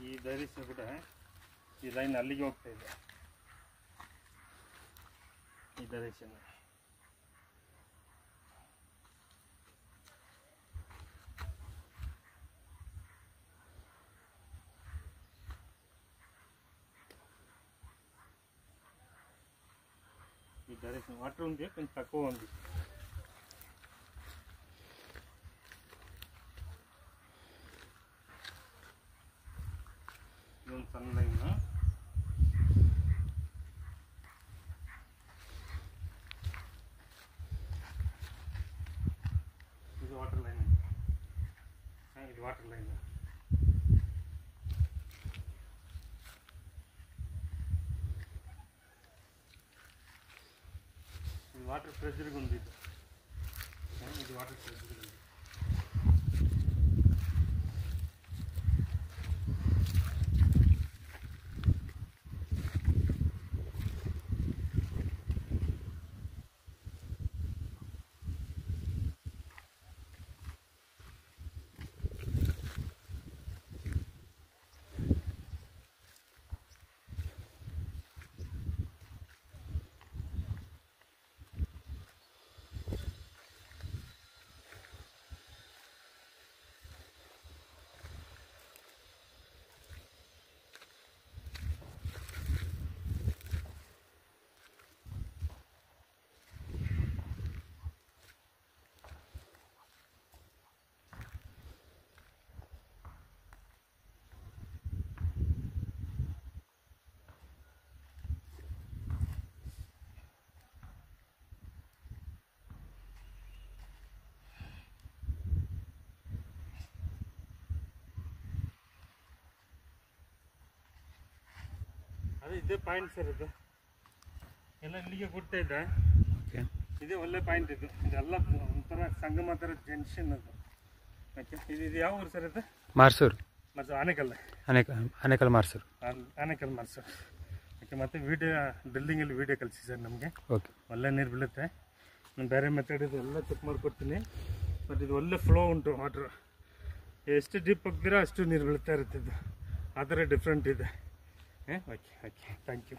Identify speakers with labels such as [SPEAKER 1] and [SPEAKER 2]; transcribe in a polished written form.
[SPEAKER 1] ಈ ಡೈರೀಸ್ ಕೂಡ ಈ ಲೈನ್ ಅಲ್ಲಿಗೆ ಹೋಗ್ತಾ ಇದೆ. ಈ ಡೈರೆಕ್ಷನ್ వాటర్ ఉంది, కొంచెం తక్కువ ఉంది. ఇది సన్ లైన్, ఇది వాటర్ లైన్, ఇది వాటర్ లైన్. వాటర్ ప్రెషర్గా ఉంది, ఇది వాటర్ ప్రెషర్గా ఉంది. ಅದೇ ಇದೇ ಪಾಯಿಂಟ್ ಸರ್, ಇದು ಎಲ್ಲ ಇಲ್ಲಿಗೆ ಕೊಡ್ತಾ ಇದ್ದೆ. ಇದೇ ಒಳ್ಳೆ ಪಾಯಿಂಟ್, ಇದೆಲ್ಲ ಒಂಥರ ಸಂಗಮ ಥರ ಜಂಕ್ಷನ್ ಅದು. ಓಕೆ, ಇದು ಯಾವ ಊರು ಸರ್? ಇದು
[SPEAKER 2] ಮಾರ್ಸೂರು.
[SPEAKER 1] ಆನೆಕಲ್
[SPEAKER 2] ಆನೆಕಲ್ ಮಾರ್ಸೂರು.
[SPEAKER 1] ಆನೆಕಲ್ ಮಾರ್ಸೂರು. ಓಕೆ, ಮತ್ತು ಬಿಲ್ಡಿಂಗಲ್ಲಿ ವೀಡಿಯೋ ಕಳಿಸಿ ಸರ್ ನಮಗೆ.
[SPEAKER 2] ಓಕೆ,
[SPEAKER 1] ಒಳ್ಳೆ ನೀರು ಬೀಳುತ್ತೆ. ನಾನು ಬೇರೆ ಮೆಥಡ್ ಇದೆಲ್ಲ ಚೆಕ್ ಮಾಡಿಕೊಡ್ತೀನಿ. ಬಟ್ ಇದು ಒಳ್ಳೆ ಫ್ಲೋ ಉಂಟು ವಾಟ್ರ್. ಎಷ್ಟು ಡೀಪ್ ಹೋಗ್ತೀರಾ ಅಷ್ಟು ನೀರು ಬೀಳ್ತಾ ಇರುತ್ತೆ. ಇದು ಆ ಥರ ಡಿಫ್ರೆಂಟ್ ಇದೆ. Okay, thank you.